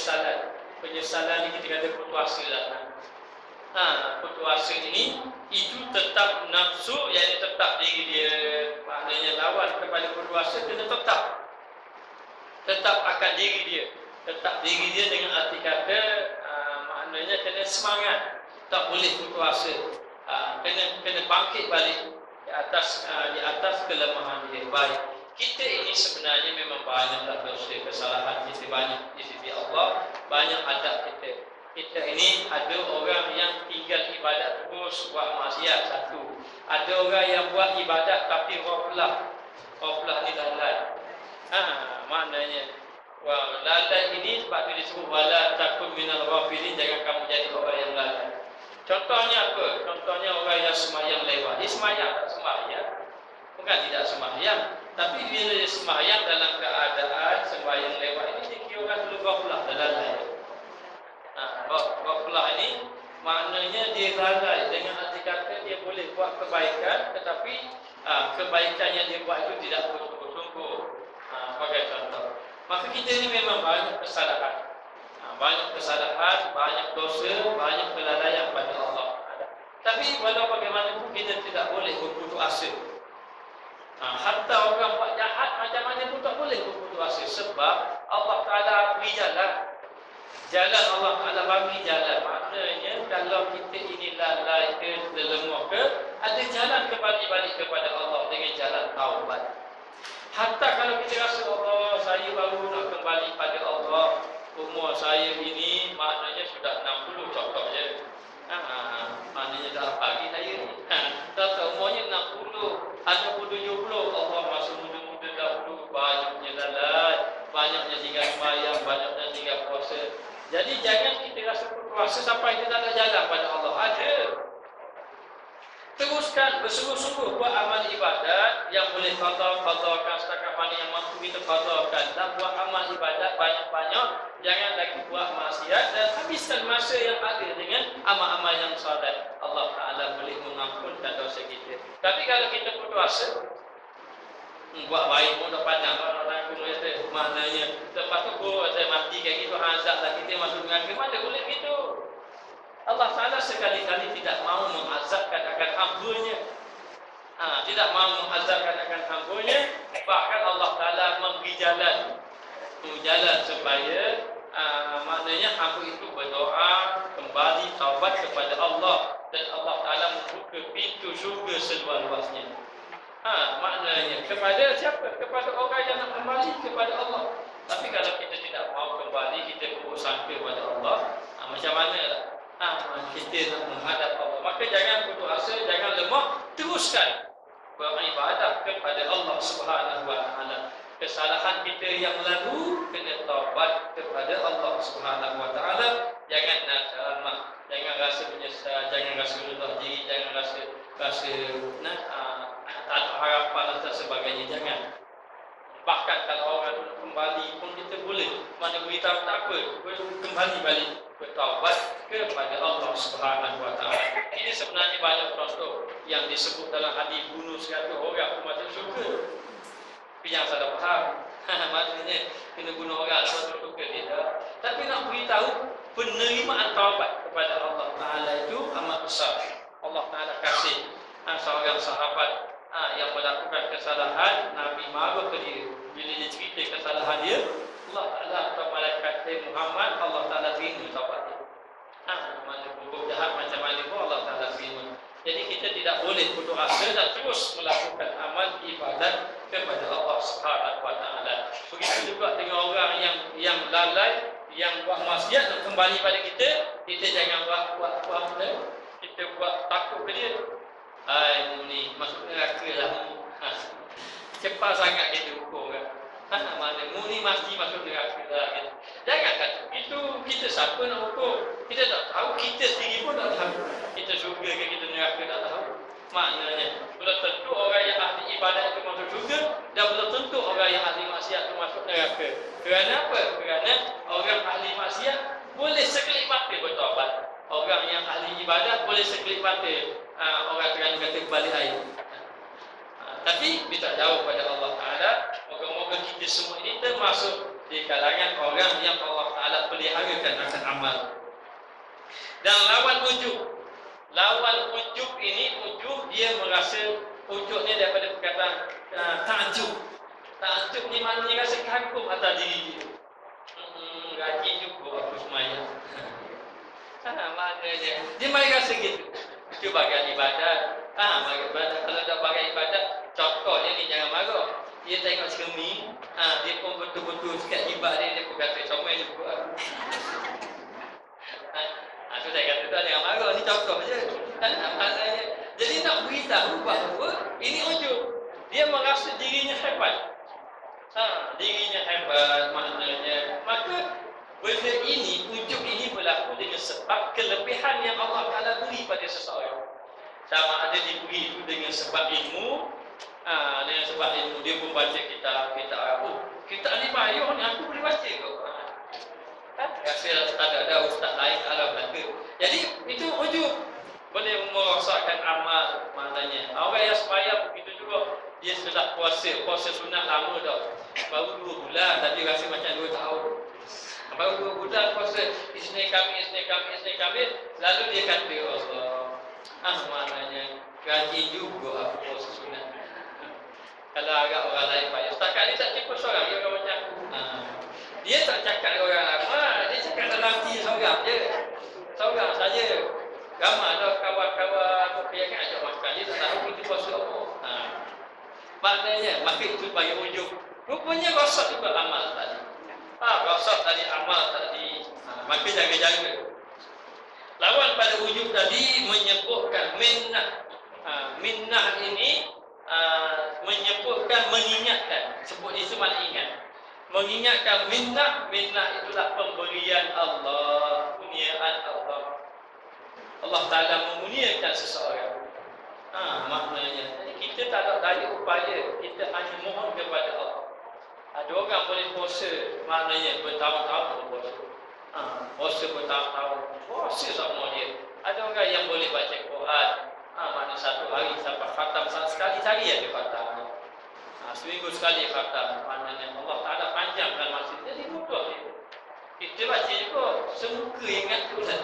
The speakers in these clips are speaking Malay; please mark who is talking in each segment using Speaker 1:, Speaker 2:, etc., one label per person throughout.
Speaker 1: penyesalan. Penyesalan ini kita kata putus asa lah. Putus asa ini itu tetap nafsu, yang tetap diri dia. Maknanya lawan kepada putus asa kena tetap akan diri dia. Tetap diri dia dengan arti kata maknanya kena semangat, tak boleh putus asa. Kena bangkit balik di atas kelemahan dia. Baik, kita ini sebenarnya memang banyak dosa, kesalahan kita banyak di sisi Allah, banyak adab kita. Kita ini ada orang yang tinggal ibadat terus buat maksiat satu. Ada orang yang buat ibadat tapi ghaflah. Ghaflah ni lalai. Maknanya lalai ini sebab itu disebut wala takun minal ghafilin, jangan kamu jadi orang yang lalai. Contohnya apa? Contohnya orang yang sembahyang lewat. Dia sembahyang tak sembahyang. Bukan tidak sembahyang, tapi bila dia sembahyang dalam keadaan sembahyang lewat ini dikira orang dulu ghaflah dan lalai. Ghaflah ini maknanya dia lalai, dengan arti kata dia boleh buat kebaikan tetapi kebaikan yang dia buat itu tidak bersungguh-sungguh. Sebagai contoh, maka kita ini memang banyak kesalahan. Banyak kesalahan, banyak dosa, banyak kelalaian pada Allah. Tapi walau bagaimanapun kita tidak boleh berputus asa. Hatta orang buat jahat macam mana pun tak boleh berputus asa. Sebab Allah Ta'ala beri jalan. Jalan Allah Ta'ala bagi jalan. Maknanya kalau kita ini lalai ke, lemah ke, ada jalan kembali balik kepada Allah dengan jalan taubat. Hatta kalau kita rasa Allah, saya baru nak kembali pada Allah, umur saya ini maknanya sudah 60 contohnya. Maknanya dah pagi saya ni. Tak umurnya 60, ada pun 70. Allah masih muda-muda dahulu, banyaknya lalai, banyaknya tinggal sembahyang, banyaknya tinggal puasa. Jadi jangan kita rasa puasa sampai kita tak ada jalan pada Allah. Ada. Teruskan bersungguh-sungguh buat amal ibadat yang boleh qadha-qadhakan setakat mana yang mampu kita qadhakan, dan buat amal ibadat banyak-banyak. Jangan lagi buat maksiat dan habiskan masa yang ada dengan amal-amal yang saleh. Allah Ta'ala boleh mengampunkan dosa kita. Tapi kalau kita putus asa, buat baik pun dah pandang orang pun kata maknanya lepas tu saya mati kayak gitu, azab lah kita masuk dengan mana boleh gitu. Allah Ta'ala sekali-kali tidak mahu mengazabkan akan hamba-Nya. Tidak mahu mengazabkan akan hamba-Nya. Bahkan Allah Ta'ala memberi jalan supaya maknanya hamba itu berdoa kembali taubat kepada Allah, dan Allah Ta'ala membuka pintu syurga seluas-luasnya. Maknanya kepada siapa? Kepada orang yang nak kembali kepada Allah. Tapi kalau kita tidak mahu kembali, kita buruk sangka kepada Allah, macam mana lah? Kita nak menghadap Allah. Maka jangan putus asa, jangan lemah, teruskan beribadah kepada Allah Subhanahu Wa Taala. Kesalahan kita yang lalu kena taubat kepada Allah Subhanahu Wa Taala. Jangan nadamah, jangan rasa menyesal, jangan rasa rendah diri, jangan rasa tak ada harapan dan sebagainya. Jangan. Bahkan kalau orang itu kembali pun kita boleh mana beritahu tak apa, kembali balik bertaubat kepada Allah Subhanahu Wa Taala. Ini sebenarnya banyak contoh yang disebut dalam hadis bunuh 100 orang pun masuk syurga. Tapi yang salah faham, maksudnya kena bunuh orang masuk syurga tidak. Tapi nak beritahu penerimaan taubat kepada Allah Taala itu amat besar. Allah Taala kasih seorang sahabat yang melakukan kesalahan, Nabi marah ke dia. Bila dia cerita kesalahan dia, Allah Ta'ala atau malaikat Muhammad, Allah Ta'ala terima taubat dia. Mana buruk jahat macam mana pun Allah Ta'ala terima. Jadi kita tidak boleh putus asa dan terus melakukan amal ibadat kepada Allah Subhanahu Wa Ta'ala. Begitu juga dengan orang yang lalai, yang buat maksiat dan kembali pada kita jangan buat kita buat takut ke dia. Ni masuk neraka lah. Cepat sangat kita hukum kan. Mana ni mesti masuk neraka lah kan. Jangan kata itu kita siapa nak hukum. Kita tak tahu, kita sendiri pun tak tahu. Kita syurga ke kita neraka tak tahu. Maknanya belum tentu orang yang ahli ibadat itu masuk syurga, dan belum tentu orang yang ahli maksiat itu masuk neraka. Kerana apa? Kerana orang ahli maksiat boleh sekelip mata bertaubat. Orang yang ahli ibadat boleh sekelip mata orang Terengganu kata balik air. Tapi minta jauh pada Allah Ta'ala. Moga-moga kita semua ini termasuk di kalangan orang yang Allah Ta'ala Taala peliharakan akan amal. Dan lawan ujub. Lawan ujub ini, ujub dia merasa, ujub ni daripada perkataan ta'jub. Ta'jub ni maknanya rasa kagum atas diri dia. Rajin juga aku semayang. Maknanya dia mari rasa gitu. Itu bagian ibadat. Bagian ibadat. Kalau tak bagian ibadat, contohnya ni jangan marah. Dia tengok cermin, dia pun betul-betul sikat jibat dia pun kata comel juga aku. Tu saya kata tu ada yang marah, ni contoh je. Maknanya, jadi nak beritahu bahawa ini ujub. Dia merasa dirinya hebat. Dirinya hebat maknanya. Maka benda ini, ujub ini berlaku dengan sebab kelebihan yang Allah Ta'ala beri pada seseorang. Sama ada diberi itu dengan sebab ilmu, dengan sebab ilmu dia pun baca kitab kitab ni payah ni aku boleh baca kok. Rasa ada ustaz lain alam kata. Jadi itu ujub. Boleh merosakkan amal maknanya. Orang yang sembahyang begitu juga. Dia sudah puasa sunat lama dah. Baru 2 bulan tapi rasa macam 2 tahun. Baru 2 bulan puasa Isnin Khamis, lalu dia kata Allah, maknanya rajin juga aku puasa sunat. Kalau agak orang lain payah. Setakat ni tak cukup seorang dia orang macam aku. Dia tak cakap orang lama, dia cakap dalam hati seorang je. Seorang saja. Ramai dah kawan-kawan yang kan ajak makan, dia tak tahu kita puasa apa. Maknanya, maka itu bagi ujub. Rupanya rosak juga amal tadi. Rosak tadi amal tadi. Maka jaga-jaga. Lawan pada ujub tadi menyebutkan minnah. Minnah ini menyebutkan mengingatkan. Sebut itu mana ingat. Mengingatkan minnah itulah pemberian Allah, kurniaan Allah. Allah Ta'ala memuliakan seseorang. Maknanya, jadi kita tak ada daya upaya, kita hanya mohon kepada Allah. Ada orang boleh puasa, maknanya bertahun-tahun berpuasa. Puasa bertahun-tahun, puasa sama dia. Ada orang yang boleh baca Quran, maknanya satu hari sampai khatam, sekali hari ada khatam. Seminggu sekali khatam, maknanya Allah Ta'ala panjangkan masa. Jadi mudah dia. Kita baca juga, semuka yang ngantuk lah.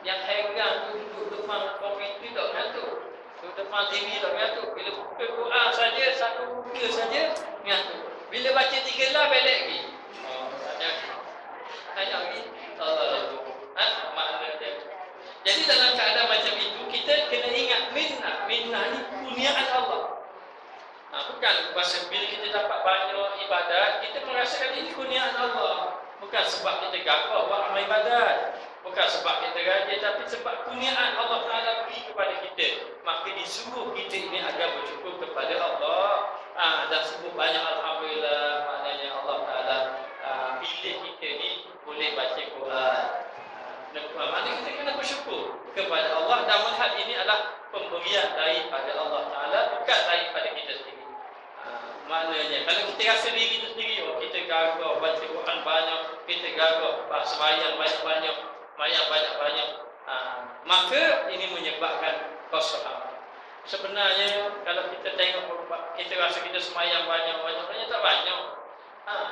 Speaker 1: Yang heran tu duduk depan komputer tak ngantuk. Duduk depan TV tak ngantuk. Bila buka Quran saja, satu buka saja, ngantuk. Bila baca 3 lah, balik lagi. Tanya lagi. Maknanya. Jadi dalam keadaan macam itu, kita kena ingat minnah. Minnah ni kurniaan Allah. Bukan pasal bila kita dapat banyak ibadat, kita merasakan ini kurniaan Allah. Bukan sebab kita gagah buat amal ibadat. Bukan sebab kita rajin, tapi sebab kurniaan Allah Ta'ala beri kepada kita. Maka disuruh kita ini agar bersyukur kepada Allah. Dan sebut banyak Alhamdulillah. Maknanya Allah Ta'ala pilih kita ni boleh baca Quran. Maknanya kita kena bersyukur kepada Allah. Dan melihat ini adalah pemberian daripada Allah Ta'ala, bukan daripada kita sendiri. Maknanya kalau kita rasa diri kita sendiri, kita gagah baca Quran banyak, kita gagah sembahyang banyak-banyak, banyak-banyak, maka ini menyebabkan kosong. Sebenarnya kalau kita tengok, kita rasa kita sembahyang banyak tak banyak.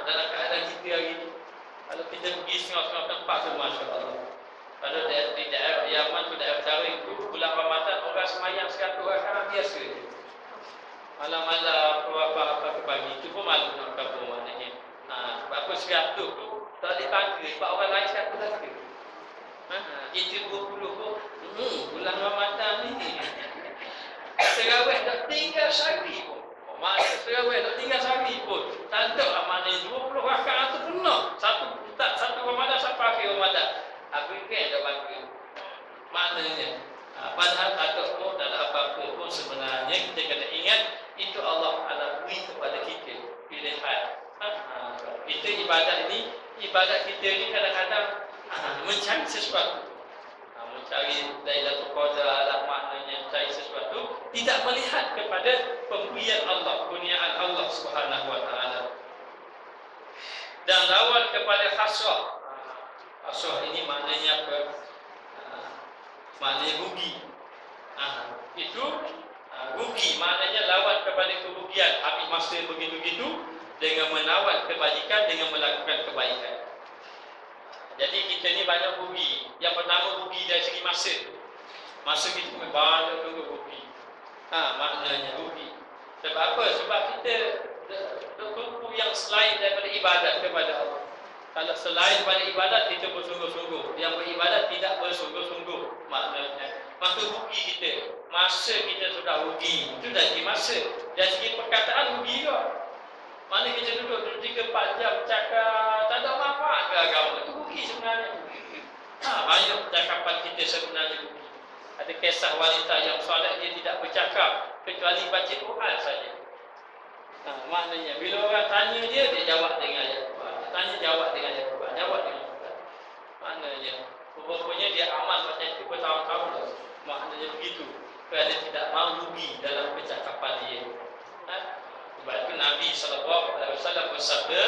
Speaker 1: Dalam keadaan kita hari ini, kalau kita pergi setengah-setengah tempat tu, Masya Allah. Kalau di daerah Yaman tu, daerah Utara itu, bulan Ramadan orang sembahyang 100 rakaat biasa. Malam-malam apa pagi itu pun malu nak kampung maknanya. Berapa 100 tu tak boleh bangga, sebab orang lain 100 bangga. Kita 20 pun bulan Ramadan ni terawih tak tinggal sehari pun. Maknanya terawih tak tinggal sehari pun. Tanduklah maknanya 20 rakaat tu penuh. Satu Ramadan sampai akhir Ramadan. Habis kan tak bangga. Maknanya padahal tak pun, tak ada apa-apa pun sebenarnya kita kena ingat itu Allah Ta'ala beri kepada kita pilihan. Kita ibadat kita ni kadang-kadang mencari sesuatu. Mencari Lailatul Qadar, maknanya mencari sesuatu, tidak melihat kepada pemberian Allah, kurniaan Allah Subhanahu Wa Ta'ala. Dan lawan kepada hasrah. Hasrah ini maknanya apa? Maknanya rugi. Itu rugi, maknanya lawan kepada kerugian. Habis masa begitu-gitu dengan menawan kebajikan, dengan melakukan kebaikan. Jadi kita ni banyak rugi. Yang pertama rugi dari segi masa. Masa kita banyak tunggu rugi. Maknanya rugi. Sebab apa? Sebab kita bertumpu yang selain daripada ibadat kepada Allah. Kalau selain daripada ibadat, kita bersungguh-sungguh. Yang beribadat tidak bersungguh-sungguh. Maknanya maka rugi kita. Masa kita sudah rugi. Itu dari masa. Dari segi perkataan rugi juga. Mana kita duduk 3-4 jam cakap tak ada manfaat ke agama. Itu rugi sebenarnya. Banyak percakapan kita sebenarnya rugi. Ada kisah wanita yang solat dia tidak bercakap kecuali baca Quran saja. Maknanya bila orang tanya dia jawab dengan ayat Quran. Tanya jawab dengan ayat Quran. Jawab dengan Quran. Maknanya rupanya dia amal macam itu bertahun-tahun dah. Maknanya begitu. Kerana tidak mahu rugi dalam percakapan dia. Sebab itu Nabi SAW bersabda,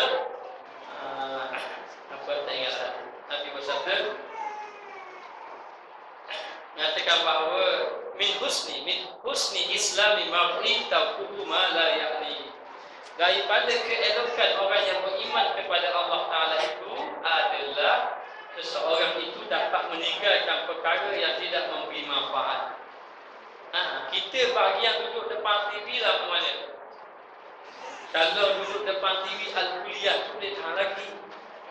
Speaker 1: apa tak ingat lah. Nabi bersabda, mengatakan bahawa min husni islami mar'i tawquhu ma la ya'ni. Daripada keelokan orang yang beriman kepada Allah Ta'ala itu adalah seseorang itu dapat meninggalkan perkara yang tidak memberi manfaat. Kita bagi yang duduk depan TV lah mana? Kalau duduk depan TV Al-Kuliah tu dia tahan lagi.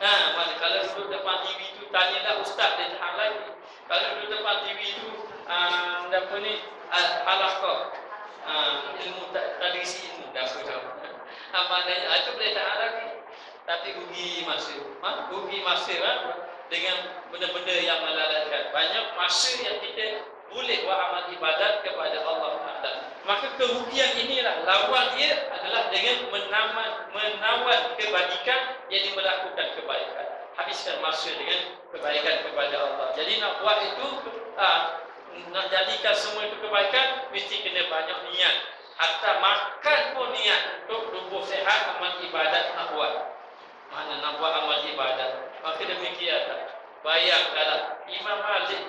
Speaker 1: Mana kalau duduk depan TV tu tanyalah ustaz dia tahan lagi. Kalau duduk depan TV tu apa ni Al-Halaqah ilmu tradisi ilmu dah apa. Maknanya itu boleh tahan lagi. Tapi rugi masa. Rugi masa dengan benda-benda yang melalaikan. Banyak masa yang kita boleh buat amal ibadat kepada Allah Ta'ala. Maka kerugian inilah lawan dia adalah dengan menawan kebajikan yang melakukan kebaikan. Habiskan masa dengan kebaikan kepada Allah. Jadi nak buat itu, nak jadikan semua itu kebaikan, mesti kena banyak niat. Hatta makan pun niat untuk tubuh sehat, amal ibadat nak buat. Mana nak buat amal ibadat. Maka demikian bayangkanlah Imam Malik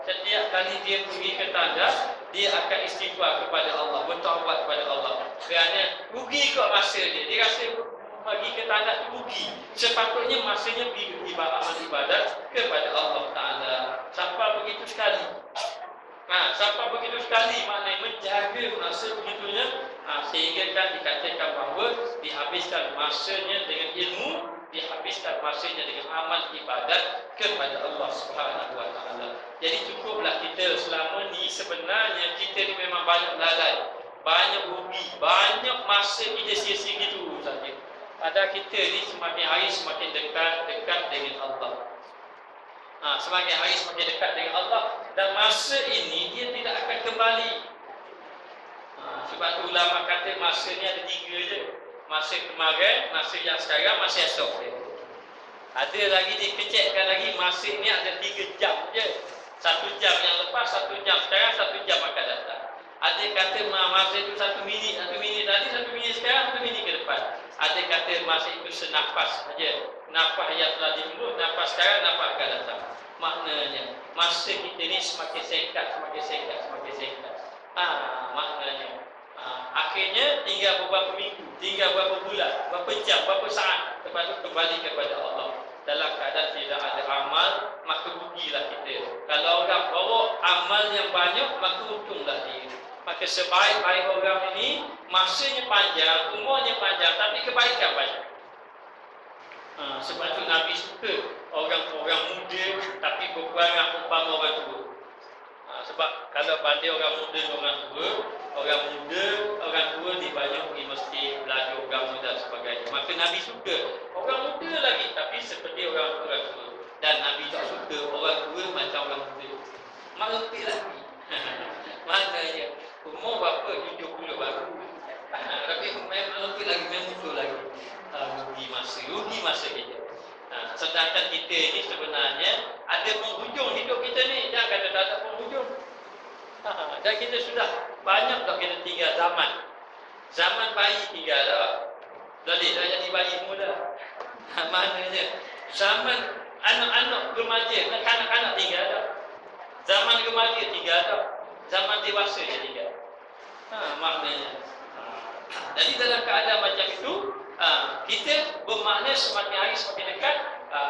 Speaker 1: setiap kali dia pergi ke tanda, dia akan istighfar kepada Allah, bertaubat kepada Allah. Kerana rugi kot masa dia. Dia rasa pergi ke tanda tu rugi. Sepatutnya masanya pergi amal ibadat kepada Allah Ta'ala. Sampai begitu sekali. Sampai begitu sekali maknanya menjaga masa begitunya, sehingga kan dikatakan bahawa dihabiskan masanya dengan ilmu, dihabiskan masanya dengan amal ibadat kepada Allah Subhanahu Wa Taala. Jadi cukuplah kita selama ni sebenarnya kita ni memang banyak lalai, banyak rugi, banyak masa kita sia-sia gitu saja. Padahal kita ni semakin hari semakin dekat dengan Allah. Semakin hari semakin dekat dengan Allah, dan masa ini dia tidak akan kembali. Sebab tu ulama kata masa ni ada 3 je. Masa kemarin, masa yang sekarang, masa esok. Ada lagi dikecekkan lagi, masa ni ada 3 jam je. 1 jam yang lepas, 1 jam sekarang, 1 jam akan datang. Ada kata masa itu 1 minit tadi, 1 minit sekarang, 1 minit ke depan. Ada kata masa itu senafas saja. Nafas yang telah dimulut, nafas sekarang, nafas akan datang. Maknanya masa kita ni semakin singkat. Maknanya akhirnya tinggal beberapa minggu, tinggal beberapa bulan, beberapa jam, beberapa saat, lepas tu kembali kepada Allah. Dalam keadaan tidak ada amal, maka rugilah kita. Kalau orang bawa amal yang banyak, maka untunglah dia. Maka sebaik-baik orang ini masanya panjang, umurnya panjang, tapi kebaikan banyak. Sebab tu Nabi suka orang-orang muda tapi berperangai umpama orang tua. Sebab kalau banding orang muda dengan orang tua dia banyak pergi masjid, belajar agama dan sebagainya. Maka Nabi suka orang muda lagi tapi seperti orang tua. Dan Nabi tak suka orang tua macam orang muda. Mengerti lagi. Maknanya umur berapa 70 baru. Tapi memang mengerti lagi, memang muda lagi. Rugi masa kita. Sedangkan kita ini sebenarnya ada penghujung hidup kita ni. Jangan kata tak ada penghujung. Dan kita sudah banyak dah kita tinggal zaman bayi tinggal dah. Dah jadi bayi muda. Maknanya zaman anak-anak remaja, kanak-kanak tinggal dah. Zaman remaja tinggal dah. Zaman dewasa je tinggal. Maknanya. Jadi dalam keadaan macam itu, kita bermakna semakin hari semakin dekat,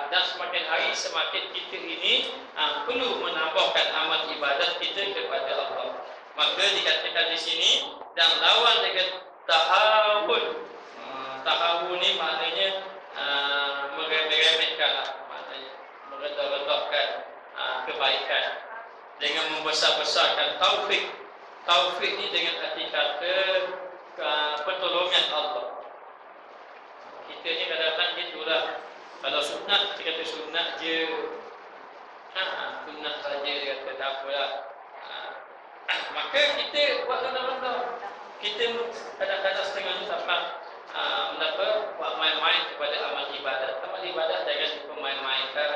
Speaker 1: dan semakin hari semakin kita ini perlu menambahkan amal ibadat kita kepada Allah. Maka dikatakan di sini dan lawan dengan tahawun. Tahawun ni maknanya meremeh-remehkan, maknanya meredah-redahkan kebaikan dengan membesar-besarkan taufik. Taufik ni dengan arti kata pertolongan Allah. Kita ni kadang-kadang gitulah. Kalau sunat, kita kata sunat je. Sunat saja dia kata tak apalah. Maka kita buat benda-benda. Kita kadang-kadang setengah ni sampai buat main-main kepada amal ibadat. Amal ibadat jangan dipermain-mainkan.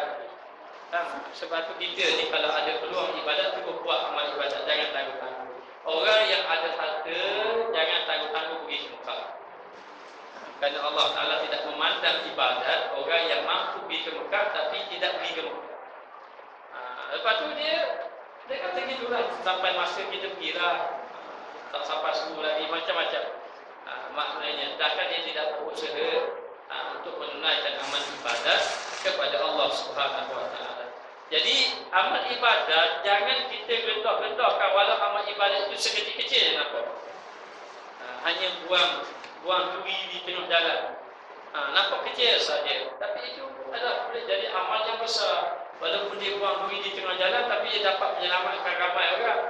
Speaker 1: Sebab tu kita ni kalau ada peluang ibadat tu buat amal ibadat, jangan tangguh-tangguh. Orang yang ada harta jangan tangguh-tangguh pergi ke Mekah. Kerana Allah Ta'ala tidak memandang ibadat orang yang mampu pergi ke Mekah tapi tidak pergi ke Mekah. Lepas tu dia kata gitulah, sampai masa kita pergi lah, tak sampai 10 lagi, macam-macam. Maknanya takkan dia tidak berusaha untuk menunaikan amal ibadat kepada Allah Subhanahu Wa Ta'ala. Jadi amal ibadat jangan kita gentar-gentarkan, walau amal ibadat itu sekecil-kecil nampak. Hanya buang duri di tengah jalan. Nampak kecil saja, tapi itu adalah boleh jadi amal yang besar. Walaupun dia buang duri di tengah jalan, tapi dia dapat menyelamatkan ramai orang.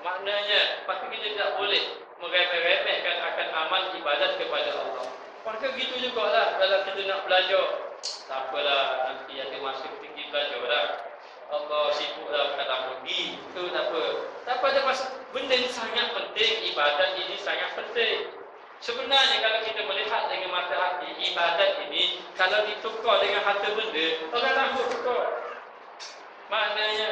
Speaker 1: Maknanya, maka kita tidak boleh meremeh-remehkan akan amal ibadat kepada Allah. Maka gitu jugalah kalau kita nak belajar. Tak apalah, nanti ada masa tinggi belajar lah. Allah sibuk lah, kata pergi. Itu tak apa. Tak apa, ada masa. Benda ini sangat penting. Ibadat ini sangat penting. Sebenarnya kalau kita melihat dengan mata hati, ibadat ini kalau ditukar dengan harta benda, orang sanggup tukar. Maknanya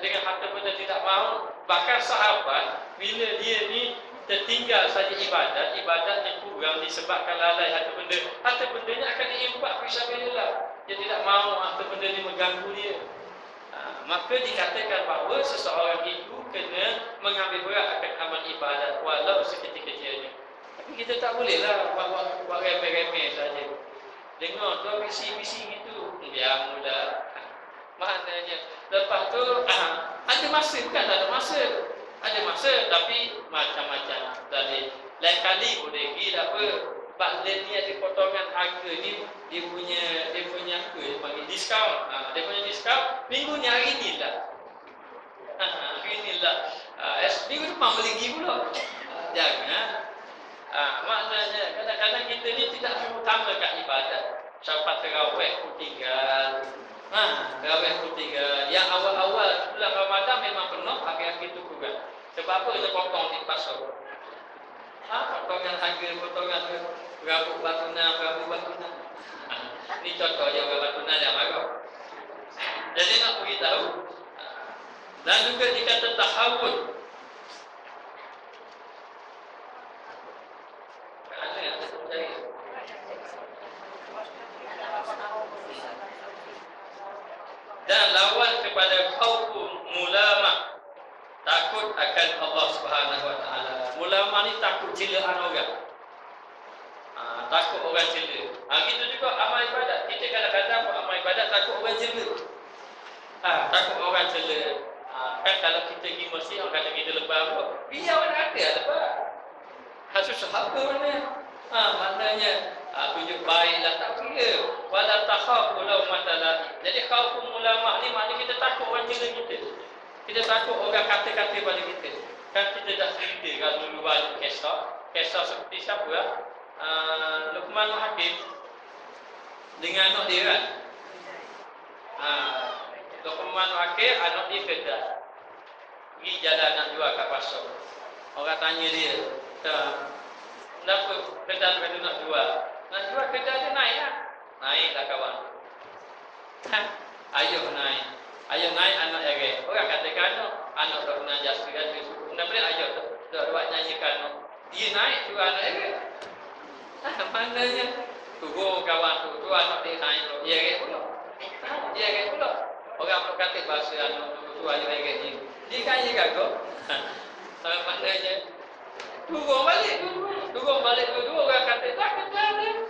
Speaker 1: dengan harta benda tidak mahu. Bahkan sahabat bila dia ni tertinggal saja ibadatnya kurang disebabkan lalai harta benda. Harta bendanya akan diimpak fisabilillah. Dia tidak mahu harta benda ni mengganggu dia. Maka dikatakan bahawa seseorang itu kena mengambil berat akan amal ibadat walau sekecil-kecilnya. Tapi kita tak bolehlah buat remeh-remeh saja. Dengar tu bisi-bisi gitu, biar mudah. Maknanya lepas tu ada masa, bukan tak ada masa. Ada masa tapi macam-macam. Dari lain kali boleh pergi tak apa. Baklet ni ada potongan harga ni, dia punya apa dia panggil diskaun. Dia punya diskaun minggu ni hari ni lah. Hari ni lah. Minggu depan boleh pergi pula. Jangan. Maknanya kadang-kadang kita ni tidak mengutamakan ibadat. Sampai terawih pun tinggal. Terawih pun tinggal. Yang awal-awal bulan Ramadan memang penuh, akhir-akhir tu kurang. Sebab apa dia potong di pasar? Potongan harga, potongan berapa batunan. Ini contoh je orang batunan yang marah. Jadi nak beritahu. Dan juga dikata tahawun. Dan lawan kepada khaufun mulamah, takut akan Allah Subhanahu Wa Taala. Mulamah ni takut celaan orang. Takut orang cela. Gitu juga amal ibadat. Kita kadang-kadang buat amal ibadat takut orang cela. Takut orang cela. Kan kalau kita pergi masjid orang kata kita lepas apa? Biar orang ada lepas. Susah apa ni? Maknanya tunjuk baiklah, tak kira. Wala takhafu laumata laim. Jadi khauful mulamah ni maknanya kita takut orang cela kita. Kita takut orang kata-kata pada kita. Kan kita dah cerita kan dulu banyak kisah seperti siapa lah? Luqman Hakim dengan anak dia kan. Luqman Hakim anak dia kedai. Pergi jalan nak jual kat pasar. Orang tanya dia, kenapa kedai kata nak jual? Nak jual kedai dia naik lah. Naiklah kawan. Ayuh naik. Ayuh naik anak eret. Orang katakan anak tak pernah jasa kan. Benda boleh ayuh tak buat nyanyikan. Dia naik juga anak eret. Maknanya turun kawan tu anak dia naik pula. Dia eret pula. Dia eret pula. Orang pula kata bahasa anak tu ayuh eret ni. Dia kan dia kagak. Maknanya turun balik dua-dua orang kata tak kena dia.